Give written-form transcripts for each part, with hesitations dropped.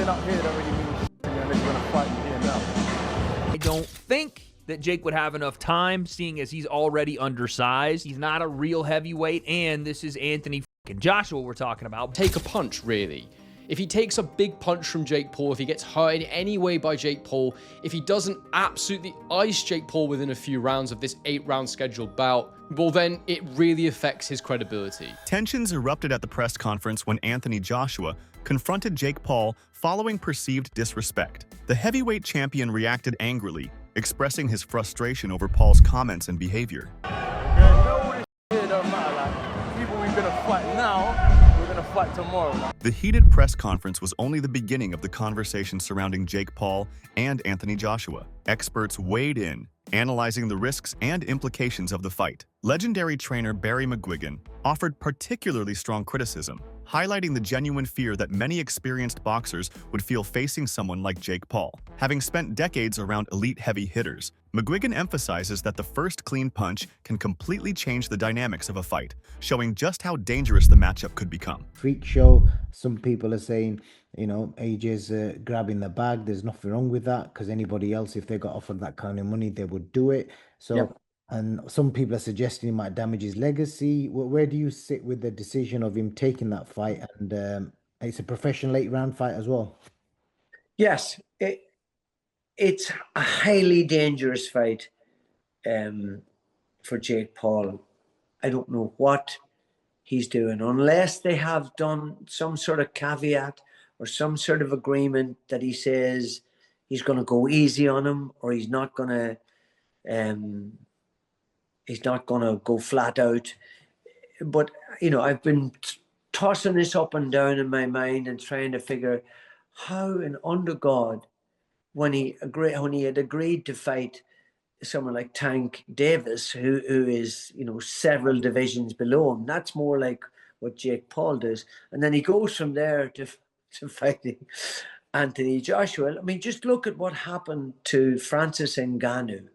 nothing up here that really means to me unless you're going to fight me here now. I don't think that Jake would have enough time, seeing as he's already undersized. He's not a real heavyweight, and this is Anthony fucking Joshua we're talking about. Take a punch, really. If he takes a big punch from Jake Paul, if he gets hurt in any way by Jake Paul, if he doesn't absolutely ice Jake Paul within a few rounds of this 8-round scheduled bout, well then it really affects his credibility. Tensions erupted at the press conference when Anthony Joshua confronted Jake Paul following perceived disrespect. The heavyweight champion reacted angrily, expressing his frustration over Paul's comments and behavior. All this here don't matter. Like, people we're going to fight now, we're going to fight tomorrow. Like. The heated press conference was only the beginning of the conversation surrounding Jake Paul and Anthony Joshua. Experts weighed in, analyzing the risks and implications of the fight. Legendary trainer Barry McGuigan offered particularly strong criticism, highlighting the genuine fear that many experienced boxers would feel facing someone like Jake Paul. Having spent decades around elite heavy hitters, McGuigan emphasizes that the first clean punch can completely change the dynamics of a fight, showing just how dangerous the matchup could become. Freak show. Some people are saying, you know, AJ's grabbing the bag. There's nothing wrong with that, because anybody else, if they got offered that kind of money, they would do it. So, Yep. And some people are suggesting he might damage his legacy. Where do you sit with the decision of him taking that fight? And it's a professional 8-round fight as well. Yes, it's a highly dangerous fight for Jake Paul. I don't know what he's doing, unless they have done some sort of caveat or some sort of agreement that he says he's going to go easy on him, or he's not going to go flat out. But, you know, I've been tossing this up and down in my mind and trying to figure how and under God, when he had agreed to fight someone like Tank Davis, who is, you know, several divisions below him, that's more like what Jake Paul does. And then he goes from there to fighting Anthony Joshua. I mean, just look at what happened to Francis Ngannou,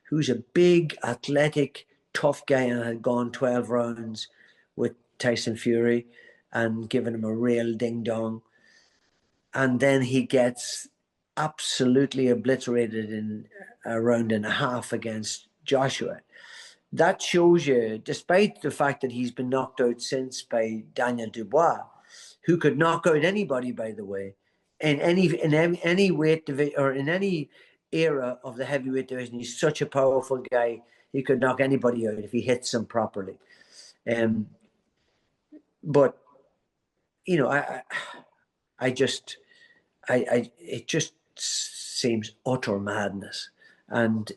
who's a big, athletic, tough guy and had gone 12 rounds with Tyson Fury and given him a real ding-dong. And then he gets absolutely obliterated in a round and a half against Joshua. That shows you, despite the fact that he's been knocked out since by Daniel Dubois, who could knock out anybody, by the way, in any weight division or in any era of the heavyweight division. He's such a powerful guy. He could knock anybody out if he hits them properly. But you know, it just seems utter madness and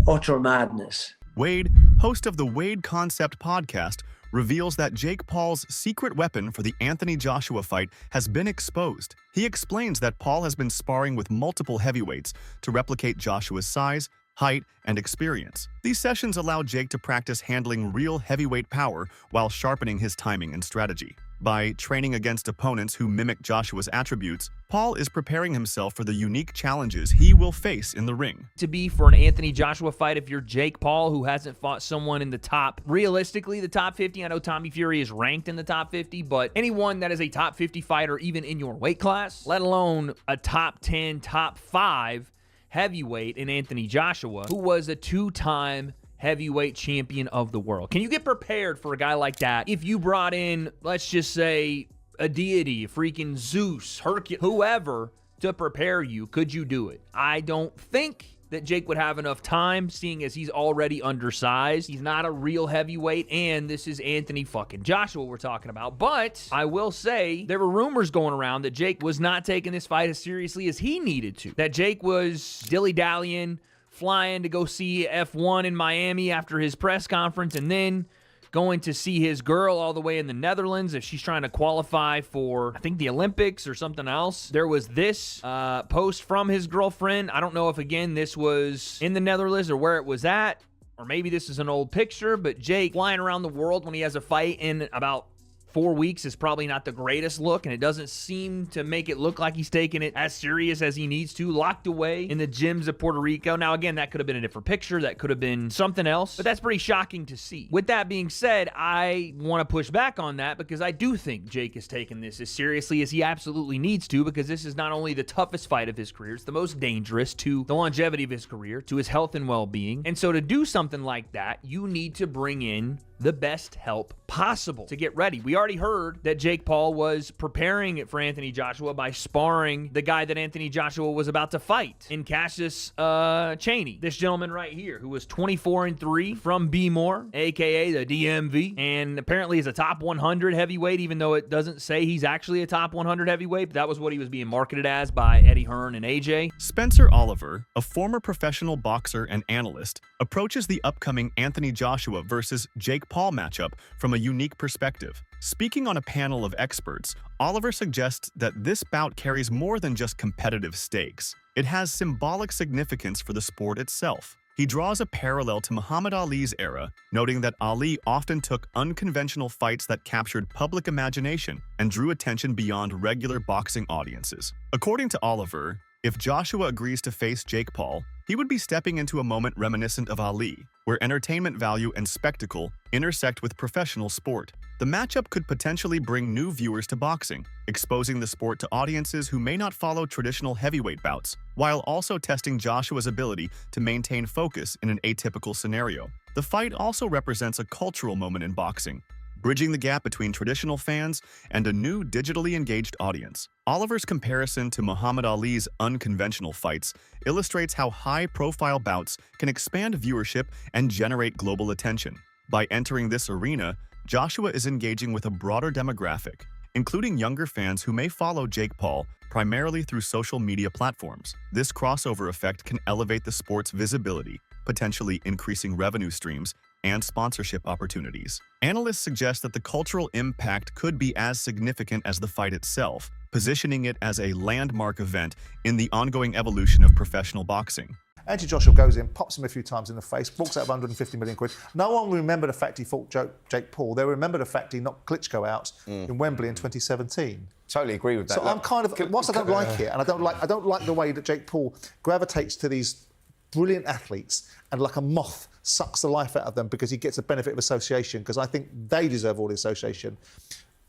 utter madness. Wade, host of the Wade Concept podcast, reveals that Jake Paul's secret weapon for the Anthony Joshua fight has been exposed. He explains that Paul has been sparring with multiple heavyweights to replicate Joshua's size, height, and experience. These sessions allow Jake to practice handling real heavyweight power while sharpening his timing and strategy. By training against opponents who mimic Joshua's attributes, Paul is preparing himself for the unique challenges he will face in the ring. To be for an Anthony Joshua fight, if you're Jake Paul, who hasn't fought someone in the top, realistically, the top 50, I know Tommy Fury is ranked in the top 50, but anyone that is a top 50 fighter, even in your weight class, let alone a top 10, top 5 heavyweight in Anthony Joshua, who was a 2-time heavyweight champion of the world. Can you get prepared for a guy like that if you brought in, let's just say, a deity, freaking Zeus, Hercules, whoever, to prepare you? Could you do it? I don't think that Jake would have enough time, seeing as he's already undersized. He's not a real heavyweight, and this is Anthony fucking Joshua we're talking about. But I will say there were rumors going around that Jake was not taking this fight as seriously as he needed to. That Jake was dilly-dallying, flying to go see F1 in Miami after his press conference, and then going to see his girl all the way in the Netherlands if she's trying to qualify for, I think, the Olympics or something else. There was this post from his girlfriend. I don't know if, again, this was in the Netherlands or where it was at, or maybe this is an old picture, but Jake flying around the world when he has a fight in about 4 weeks is probably not the greatest look, and it doesn't seem to make it look like he's taking it as serious as he needs to, locked away in the gyms of Puerto Rico. Now, again, that could have been a different picture. That could have been something else, but that's pretty shocking to see. With that being said, I want to push back on that because I do think Jake is taking this as seriously as he absolutely needs to, because this is not only the toughest fight of his career, it's the most dangerous to the longevity of his career, to his health and well-being. And so to do something like that, you need to bring in the best help possible to get ready. We already heard that Jake Paul was preparing for Anthony Joshua by sparring the guy that Anthony Joshua was about to fight in Cassius Chaney. This gentleman right here, who was 24-3 from B-More, aka the DMV, and apparently is a top 100 heavyweight, even though it doesn't say he's actually a top 100 heavyweight. But that was what he was being marketed as by Eddie Hearn and AJ. Spencer Oliver, a former professional boxer and analyst, approaches the upcoming Anthony Joshua versus Jake Paul matchup from a unique perspective. Speaking on a panel of experts, Oliver suggests that this bout carries more than just competitive stakes. It has symbolic significance for the sport itself. He draws a parallel to Muhammad Ali's era, noting that Ali often took unconventional fights that captured public imagination and drew attention beyond regular boxing audiences. According to Oliver, if Joshua agrees to face Jake Paul, he would be stepping into a moment reminiscent of Ali, where entertainment value and spectacle intersect with professional sport. The matchup could potentially bring new viewers to boxing, exposing the sport to audiences who may not follow traditional heavyweight bouts, while also testing Joshua's ability to maintain focus in an atypical scenario. The fight also represents a cultural moment in boxing, bridging the gap between traditional fans and a new digitally engaged audience. Oliver's comparison to Muhammad Ali's unconventional fights illustrates how high-profile bouts can expand viewership and generate global attention. By entering this arena, Joshua is engaging with a broader demographic, including younger fans who may follow Jake Paul primarily through social media platforms. This crossover effect can elevate the sport's visibility, potentially increasing revenue streams and sponsorship opportunities. Analysts suggest that the cultural impact could be as significant as the fight itself, positioning it as a landmark event in the ongoing evolution of professional boxing. Anthony Joshua goes in, pops him a few times in the face, walks out of 150 million quid. No one will remember the fact he fought Jake Paul. They'll remember the fact he knocked Klitschko out in Wembley in 2017. Totally agree with that. So I'm kind of, whilst I don't like it, and I don't like the way that Jake Paul gravitates to these brilliant athletes and like a moth sucks the life out of them because he gets a benefit of association, because I think they deserve all the association.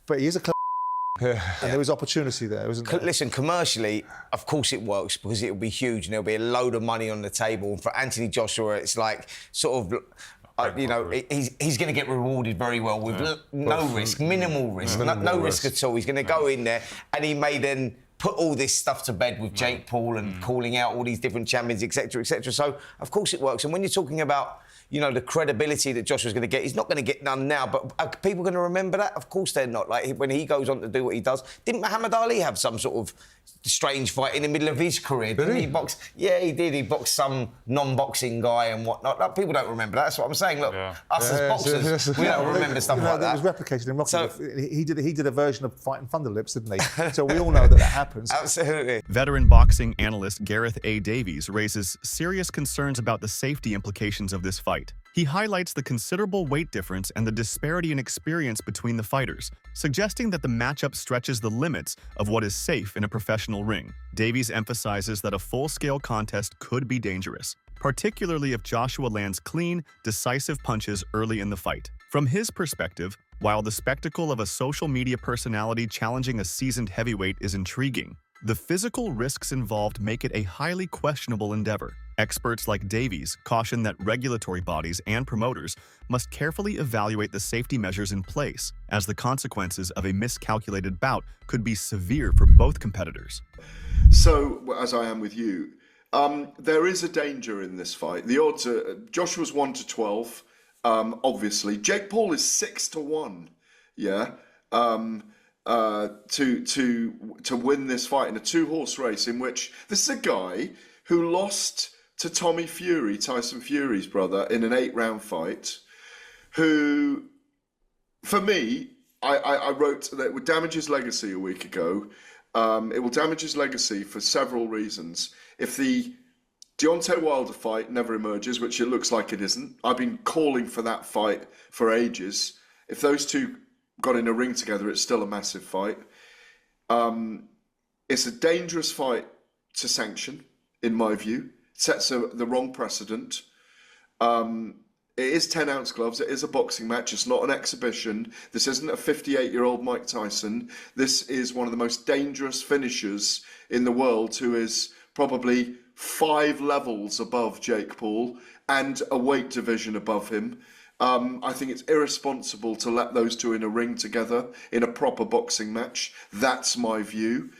But he is a and there is opportunity there, isn't there? Listen, commercially, of course it works because it'll be huge and there'll be a load of money on the table. And for Anthony Joshua, it's like sort of, you know, he's going to get rewarded very well with no risk, minimal risk, no risk at all. He's going to go in there and he may then put all this stuff to bed with Jake Paul and calling out all these different champions, etc., etc. So, of course it works. And when you're talking about, you know, the credibility that Joshua's going to get, he's not going to get none now, but are people going to remember that? Of course they're not. Like, when he goes on to do what he does, didn't Muhammad Ali have some sort of strange fight in the middle of his career? Didn't he box? Yeah, he did. He boxed some non-boxing guy and whatnot. Like, people don't remember that. That's what I'm saying. Look, us as boxers, we don't remember stuff like that. It was replicated in Rocky. So, he did a version of Fighting Thunderlips, didn't he? So we all know that happens. Absolutely. Veteran boxing analyst Gareth A. Davies raises serious concerns about the safety implications of this fight. He highlights the considerable weight difference and the disparity in experience between the fighters, suggesting that the matchup stretches the limits of what is safe in a professional ring. Davies emphasizes that a full-scale contest could be dangerous, particularly if Joshua lands clean, decisive punches early in the fight. From his perspective, while the spectacle of a social media personality challenging a seasoned heavyweight is intriguing, the physical risks involved make it a highly questionable endeavor. Experts like Davies caution that regulatory bodies and promoters must carefully evaluate the safety measures in place, as the consequences of a miscalculated bout could be severe for both competitors. So, as I am with you, there is a danger in this fight. The odds are Joshua's 1-12, obviously. Jake Paul is 6-1, yeah, to win this fight in a two-horse race in which this is a guy who lost to Tommy Fury, Tyson Fury's brother, in an 8-round fight, who, for me, I wrote that it would damage his legacy a week ago. It will damage his legacy for several reasons. If the Deontay Wilder fight never emerges, which it looks like it isn't, I've been calling for that fight for ages. If those two got in a ring together, it's still a massive fight. It's a dangerous fight to sanction, in my view. It sets the wrong precedent. It is 10-ounce gloves. It is a boxing match. It's not an exhibition. This isn't a 58-year-old Mike Tyson. This is one of the most dangerous finishers in the world, who is probably 5 levels above Jake Paul and a weight division above him. I think it's irresponsible to let those two in a ring together in a proper boxing match. That's my view.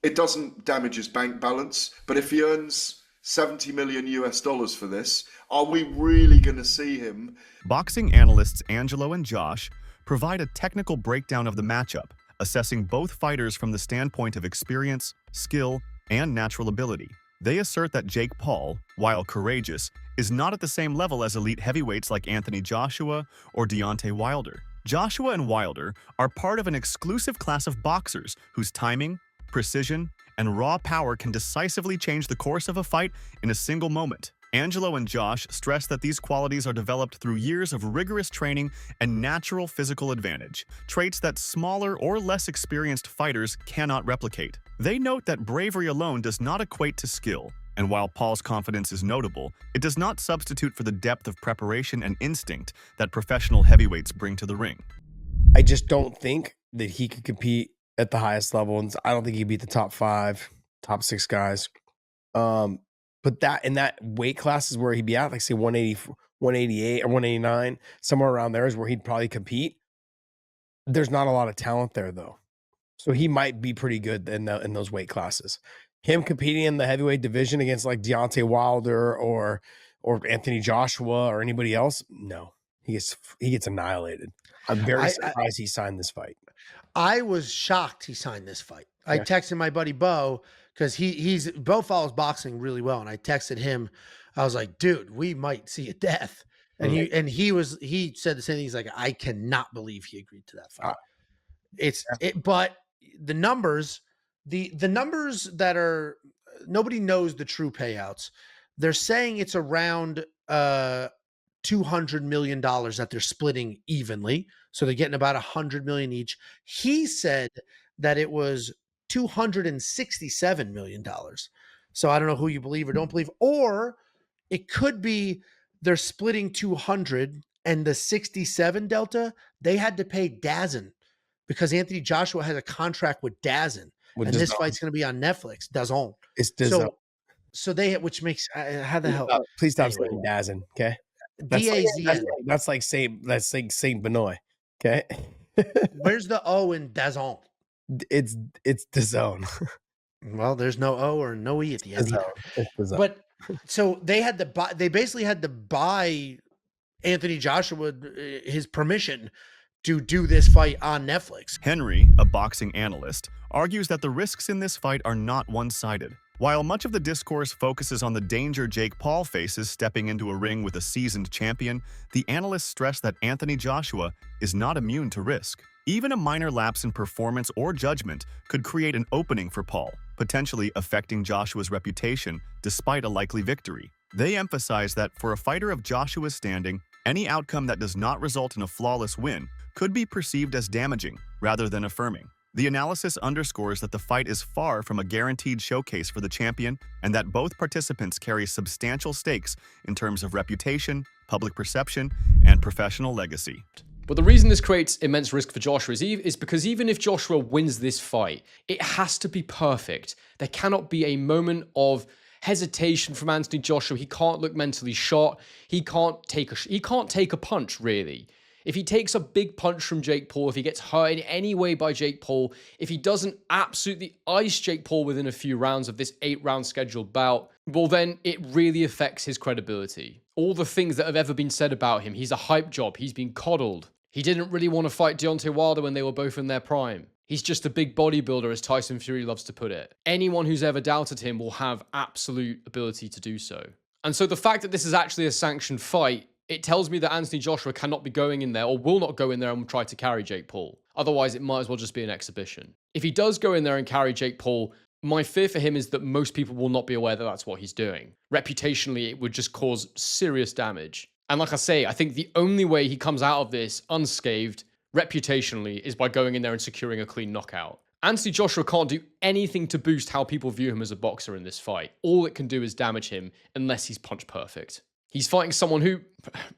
It doesn't damage his bank balance, but if he earns $70 million US for this, are we really going to see him? Boxing analysts Angelo and Josh provide a technical breakdown of the matchup, assessing both fighters from the standpoint of experience, skill, and natural ability. They assert that Jake Paul, while courageous, is not at the same level as elite heavyweights like Anthony Joshua or Deontay Wilder. Joshua and Wilder are part of an exclusive class of boxers whose timing, precision, and raw power can decisively change the course of a fight in a single moment. Angelo and Josh stress that these qualities are developed through years of rigorous training and natural physical advantage, traits that smaller or less experienced fighters cannot replicate. They note that bravery alone does not equate to skill, and while Paul's confidence is notable, it does not substitute for the depth of preparation and instinct that professional heavyweights bring to the ring. I just don't think that he could compete at the highest level, and I don't think he'd beat the top 5, top 6 guys. But that in that weight class is where he'd be at, like say 180, 188 or 189, somewhere around there is where he'd probably compete. There's not a lot of talent there though, so he might be pretty good in those weight classes. Him competing in the heavyweight division against like Deontay Wilder or Anthony Joshua or anybody else, no, he gets annihilated. I'm very surprised he signed this fight. I was shocked he signed this fight. I texted my buddy Bo because Bo follows boxing really well, and I texted him. I was like, "Dude, we might see a death." And he said the same thing. He's like, "I cannot believe he agreed to that fight." But the numbers, the numbers that are, nobody knows the true payouts. They're saying it's around $200 million that they're splitting evenly. So they're getting about $100 million each. He said that it was $267 million. So I don't know who you believe or don't believe, or it could be they're splitting 200 and the 67 delta, they had to pay DAZN because Anthony Joshua has a contract with DAZN. And this fight's going to be on Netflix. DAZN. It's DAZN. So they, which makes, how the hell? Please stop saying DAZN, okay? That's like Saint Benoit. Okay. Where's the O in DAZN? It's DAZN. Well, there's no O or no E at the end. But so they basically had to buy Anthony Joshua his permission to do this fight on Netflix. Henry, a boxing analyst, argues that the risks in this fight are not one-sided. While much of the discourse focuses on the danger Jake Paul faces stepping into a ring with a seasoned champion, the analysts stress that Anthony Joshua is not immune to risk. Even a minor lapse in performance or judgment could create an opening for Paul, potentially affecting Joshua's reputation despite a likely victory. They emphasize that for a fighter of Joshua's standing, any outcome that does not result in a flawless win could be perceived as damaging rather than affirming. The analysis underscores that the fight is far from a guaranteed showcase for the champion and that both participants carry substantial stakes in terms of reputation, public perception, and professional legacy. But the reason this creates immense risk for Joshua is because even if Joshua wins this fight, it has to be perfect. There cannot be a moment of hesitation from Anthony Joshua. He can't look mentally shot. He can't take a punch, really. If he takes a big punch from Jake Paul, if he gets hurt in any way by Jake Paul, if he doesn't absolutely ice Jake Paul within a few rounds of this 8-round scheduled bout, well then it really affects his credibility. All the things that have ever been said about him, he's a hype job, he's been coddled. He didn't really want to fight Deontay Wilder when they were both in their prime. He's just a big bodybuilder, as Tyson Fury loves to put it. Anyone who's ever doubted him will have absolute ability to do so. And so the fact that this is actually a sanctioned fight, it tells me that Anthony Joshua cannot be going in there or will not go in there and try to carry Jake Paul. Otherwise, it might as well just be an exhibition. If he does go in there and carry Jake Paul, my fear for him is that most people will not be aware that that's what he's doing. Reputationally, it would just cause serious damage. And like I say, I think the only way he comes out of this unscathed reputationally is by going in there and securing a clean knockout. Anthony Joshua can't do anything to boost how people view him as a boxer in this fight. All it can do is damage him unless he's punch perfect. He's fighting someone who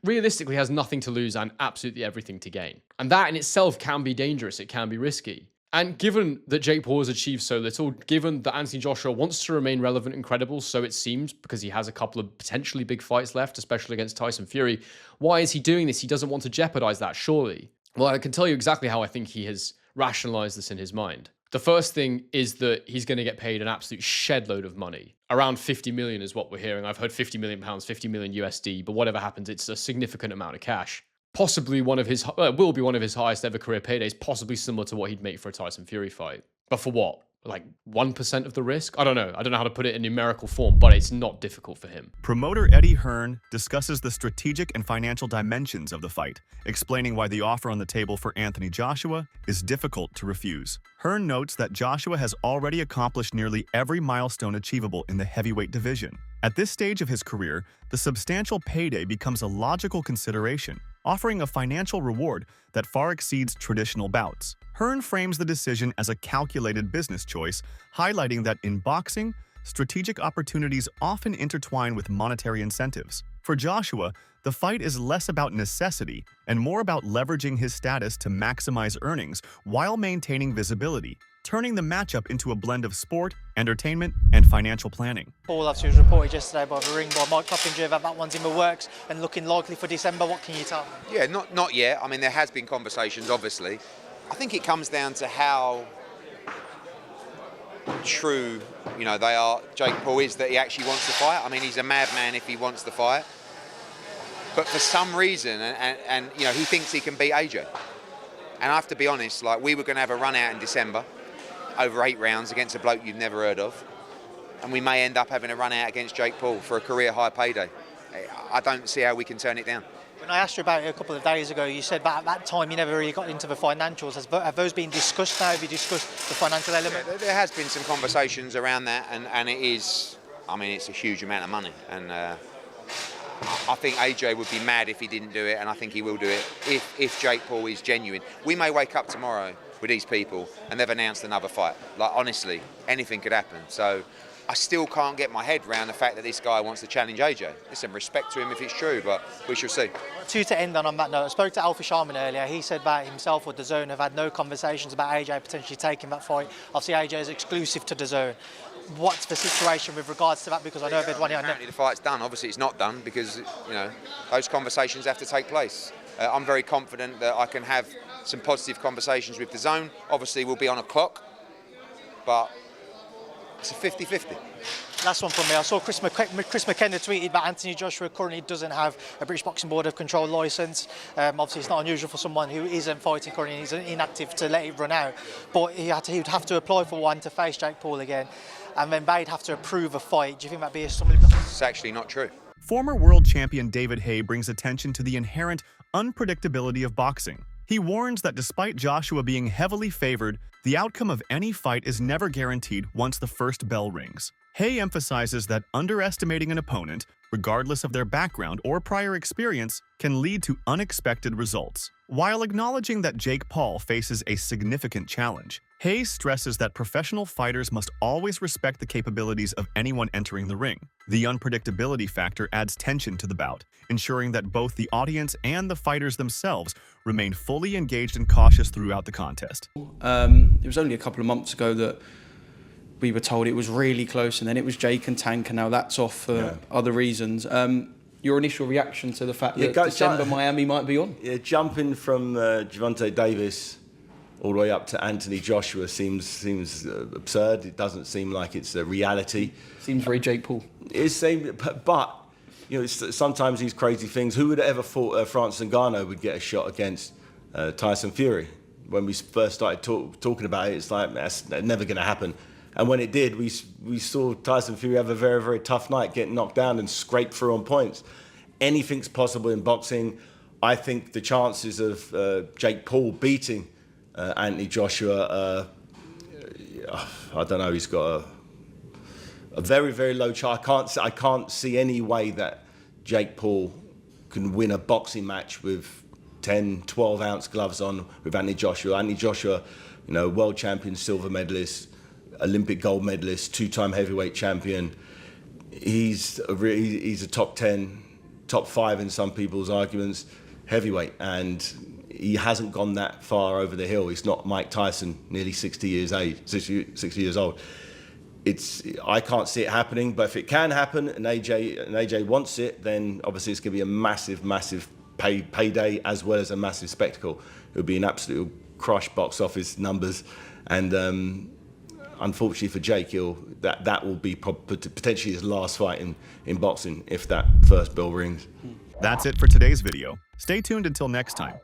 realistically has nothing to lose and absolutely everything to gain. And that in itself can be dangerous. It can be risky. And given that Jake Paul has achieved so little, given that Anthony Joshua wants to remain relevant and credible, so it seems, because he has a couple of potentially big fights left, especially against Tyson Fury, why is he doing this? He doesn't want to jeopardize that, surely. Well, I can tell you exactly how I think he has rationalized this in his mind. The first thing is that he's going to get paid an absolute shed load of money. Around 50 million is what we're hearing. I've heard 50 million pounds, 50 million USD, but whatever happens, it's a significant amount of cash. Possibly will be one of his highest ever career paydays, possibly similar to what he'd make for a Tyson Fury fight. But for what? Like 1% of the risk? I don't know. I don't know how to put it in numerical form, but it's not difficult for him. Promoter Eddie Hearn discusses the strategic and financial dimensions of the fight, explaining why the offer on the table for Anthony Joshua is difficult to refuse. Hearn notes that Joshua has already accomplished nearly every milestone achievable in the heavyweight division. At this stage of his career, the substantial payday becomes a logical consideration, offering a financial reward that far exceeds traditional bouts. Hearn frames the decision as a calculated business choice, highlighting that in boxing, strategic opportunities often intertwine with monetary incentives. For Joshua, the fight is less about necessity and more about leveraging his status to maximize earnings while maintaining visibility, turning the matchup into a blend of sport, entertainment, and financial planning. Paul obviously was reported yesterday by the Ring by Mike Coppinger that one's in the works and looking likely for December. What can you tell me? Yeah, not yet. I mean, there has been conversations, obviously. I think it comes down to how true, they are. Jake Paul is that he actually wants to fight. I mean, he's a madman if he wants to fight. But for some reason, and he thinks he can beat AJ. And I have to be honest, we were going to have a run out in December over 8 rounds against a bloke you've never heard of. And we may end up having a run out against Jake Paul for a career high payday. I don't see how we can turn it down. When I asked you about it a couple of days ago, you said that at that time you never really got into the financials. Have those been discussed now? Have you discussed the financial element? Yeah, there has been some conversations around that, and it is, it's a huge amount of money. And I think AJ would be mad if he didn't do it, and I think he will do it if Jake Paul is genuine. We may wake up tomorrow with these people and they've announced another fight. Honestly, anything could happen. So I still can't get my head around the fact that this guy wants to challenge AJ. Listen, respect to him if it's true, but we shall see. To end on that note, I spoke to Alfie Sharman earlier. He said that himself or DAZN have had no conversations about AJ potentially taking that fight. Obviously, AJ is exclusive to DAZN. What's the situation with regards to that? Because I know apparently the fight's done. Obviously, it's not done because those conversations have to take place. I'm very confident that I can have some positive conversations with DAZN. Obviously, we'll be on a clock, but it's a 50-50. Last one from me. I saw Chris McKenna tweeted that Anthony Joshua currently doesn't have a British Boxing Board of Control licence. Obviously, it's not unusual for someone who isn't fighting currently and is inactive to let it run out. But he would have to apply for one to face Jake Paul again, and then they'd have to approve a fight. Do you think that'd be a stumbling block? It's actually not true. Former world champion David Haye brings attention to the inherent unpredictability of boxing. He warns that despite Joshua being heavily favored, the outcome of any fight is never guaranteed once the first bell rings. Haye emphasizes that underestimating an opponent, regardless of their background or prior experience, can lead to unexpected results. While acknowledging that Jake Paul faces a significant challenge, Haye stresses that professional fighters must always respect the capabilities of anyone entering the ring. The unpredictability factor adds tension to the bout, ensuring that both the audience and the fighters themselves remain fully engaged and cautious throughout the contest. It was only a couple of months ago that we were told it was really close, and then it was Jake and Tank, and now that's off for other reasons. Your initial reaction to the fact that December Miami might be on? Yeah, jumping from Gervonta Davis all the way up to Anthony Joshua seems absurd. It doesn't seem like it's a reality. Seems very Jake Paul. But sometimes these crazy things. Who would have ever thought Francis Ngannou would get a shot against Tyson Fury? When we first started talking about it, it's like that's never going to happen. And when it did, we saw Tyson Fury have a very, very tough night, get knocked down and scrape through on points. Anything's possible in boxing. I think the chances of Jake Paul beating Anthony Joshua, I don't know, he's got a very, very low chance. I can't see any way that Jake Paul can win a boxing match with 10, 12 ounce gloves on with Anthony Joshua. Anthony Joshua, you know, world champion, silver medalist, Olympic gold medalist, 2-time heavyweight champion. He's a top 10, top 5 in some people's arguments, heavyweight, and he hasn't gone that far over the hill. He's not Mike Tyson, nearly 60 years old. I can't see it happening, but if it can happen and AJ wants it, then obviously it's going to be a massive, massive payday as well as a massive spectacle. It would be an absolute crush box office numbers, and unfortunately for Jake, that will be potentially his last fight in boxing if that first bell rings. That's it for today's video. Stay tuned until next time.